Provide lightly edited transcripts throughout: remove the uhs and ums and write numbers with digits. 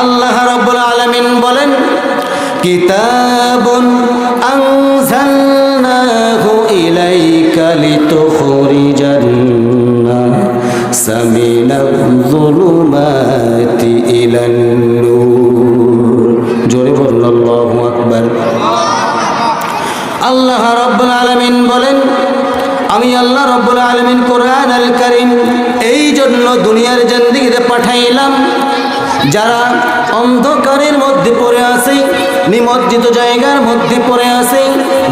আল্লাহ রাব্বুল আলামিন বলেন, কিতাবুন আনজালনাহু ইলাইকা লিতুখরিজান নাসা মিনাজ-যুলুমাতি ইলান-নূর। জোরে বলুন আল্লাহু আকবার। আল্লাহ রাব্বুল আলামিন বলেন, আমি আল্লাহ রাব্বুল আলামিন কোরআন আল কারীম এই জন্য দুনিয়ার জিন্দেগিতে পাঠাইলাম, যারা অন্ধকারের মধ্যে পড়ে আছে, নিমজ্জিত জায়গার মধ্যে পড়ে আছে,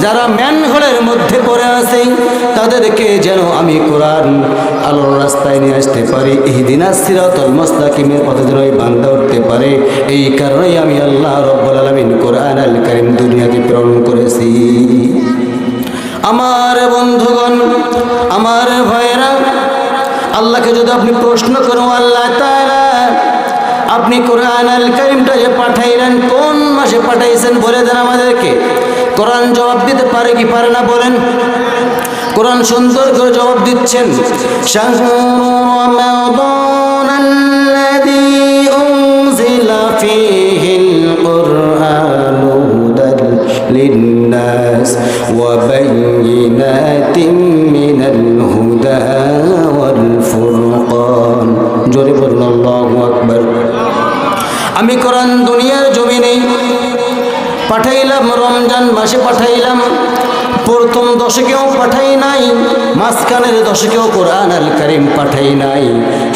যারা ম্যানহোলের মধ্যে পড়ে আছে, তাদেরকে যেন আমি কোরআন আলোর রাস্তায় নিয়ে আসতে পারি, ইহদিনাস সিরাতাল মুস্তাকিমের পথে যেন এই বান্দা উঠতে পারে। এই কারণেই আমি আল্লাহ রাব্বুল আলামিন কোরআন আল কারীম দুনিয়াতে প্রেরণ করেছি। আমার বন্ধুগণ, আমার ভাইয়েরা, আল্লাহকে যদি আপনি প্রশ্ন করেন, আল্লাহ তাআলা আপনি কোরআন আল কারীমটা যে পাঠাইলেন কোন মাসে পাঠাইছেন বলে দেন আমাদেরকে। কোরআন জবাব দিতে পারে কি পারে না বলেন? কোরআন সুন্দর করে জবাব দিচ্ছেন, শাহরু রমাদানাল্লাযী উনজিলা ফীহিল কুরআনু হুদাল লিন্নাস ওয়া বায়িনাতিন মিনাল হুদা ওয়াল ফুরকান। জোরে বলুন আল্লাহু আকবার। আমি কোরআন দুনিয়ার জমিনে পাঠাইলাম, রমজান মাসে পাঠাইলাম, প্রথম দশকেও পাঠাই নাই, মাঝখানের দশকেও কোরআন আল কারীম পাঠাই নাই,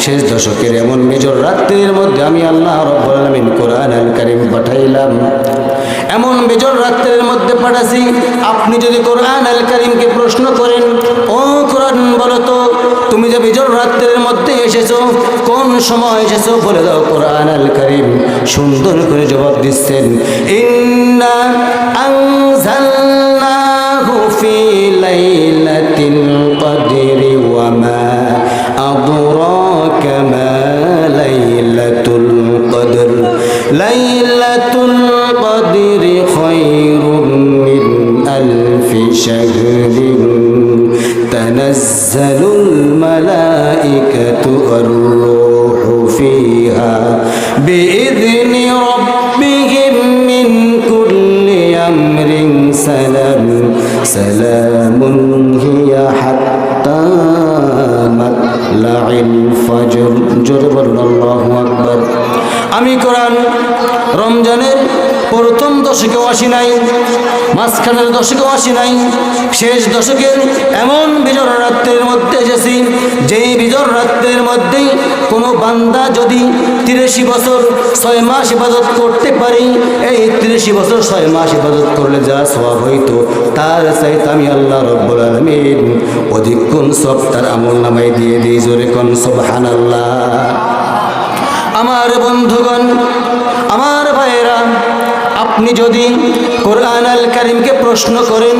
শেষ দশকের এমন মেজর রাত্রির মধ্যে আমি আল্লাহ রাব্বুল আলামিন কোরআন আল কারীম পাঠাইলাম। এমন মেজর রাত্রির মধ্যে পাঠাছি, আপনি যদি কোরআন আল কারীমকে প্রশ্ন করেন, ও কোরআন বলো তো তুমি যে মেজর রাত্রির মধ্যে এসেছো, কোন সময় এসেছো বলে দাও। কোরআন আল কারীম সুন্দর করে জবাব দিচ্ছেন, ইন্না আনজালনাহু ফি লাইলাতিল কদরি ওয়া মা আদরাকা মা লাইলাতুল কদর। লাইলাতুল কদরি খায়রুম মিন আলফি শাহরিন তানাজ্জালুল মালাইকাতু ওয়ার-রূহু ফিহা বিইذনি রাব্বিহিম মিন কুল্লি আমরিন সালাম সালামুন হিয়া হাত্তা মাতলাইল ফজর। জোরে বলুন আল্লাহু আকবার। আমি কোরআন রমজানের প্রথম দশকেও আসি নাই, মাঝখানের দশকেও আসি নাই, শেষ দশকের এমন বিজর রাত্রের মধ্যে এসেছি, যেই বিজর রাত্রের মধ্যেই কোনো বান্দা যদি 83 বছর 6 মাস ইবাদত করতে পারি, এই 83 বছর 6 মাস ইবাদত করলে যা সওয়াব হইতো, তার চাইতে আমি আল্লাহ রাব্বুল আলামিন অধিক গুণ সব তার আমল নামায় দিয়ে দিই। জোরে কোন সুবহানাল্লাহ। আমার বন্ধুগণ, আমার ভাইয়েরা, আপনি যদি কোরআন আল কারীমকে প্রশ্ন করেন,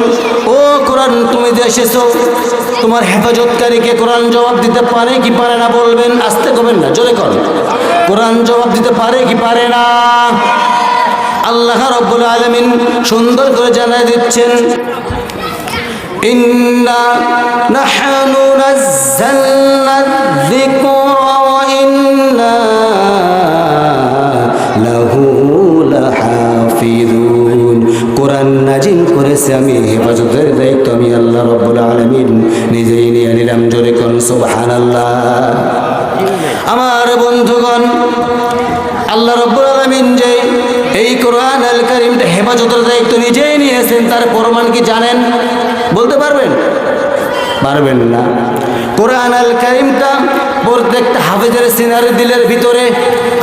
ও কোরআন তুমি যে এসেছো, তোমার হেফাজতকারীকে কোরআন জবাব দিতে পারে কি পারে না বলবেন, আস্তে করবেন না, জোরে করেন। কোরআন জবাব দিতে পারে কি পারে না? আল্লাহ রাব্বুল আলামিন সুন্দর করে জানাই দিচ্ছেন, ইন্না নাহনু নাযালনা যিকরা ওয়া ইন্না লাহু লাহাফিজুন। কোরআন নাজিল করেছে আমি, হেফাজতের দায়িত্ব আমি আল্লাহ রাব্বুল আলামিন নিজেই নিয়ে নিলাম। জোরে কোন সুবহানাল্লাহ। আমার বন্ধুগণ, আল্লাহ রাব্বুল আলামিন যে এই কোরআন আল কারীমটা হেফাজতের দায়িত্ব নিজেই নিয়েছেন, তার প্রমাণ কি জানেন? বলতে পারবেন? পারবেন না। কোরআন আল কারীমটা প্রত্যেকটা হাফেজের সিনার দিলের ভিতরে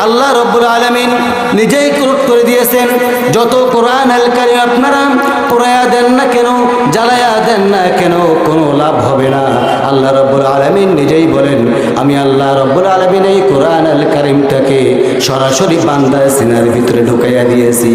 আল্লাহ রাব্বুল আলামিন নিজেই কোট করে দিয়েছেন। যত কোরআন আল কারীম আপনারা পড়ায়া দেন না কেন, জ্বালায়া দেন না কেন, কোনো লাভ হবে না। আল্লাহ রাব্বুল আলামিন নিজেই বলেন, আমি আল্লাহ রাব্বুল আলামিন এই কোরআন আল কারীমটাকে সরাসরি বান্দার সিনার ভিতরে ঢুকাইয়া দিয়েছি।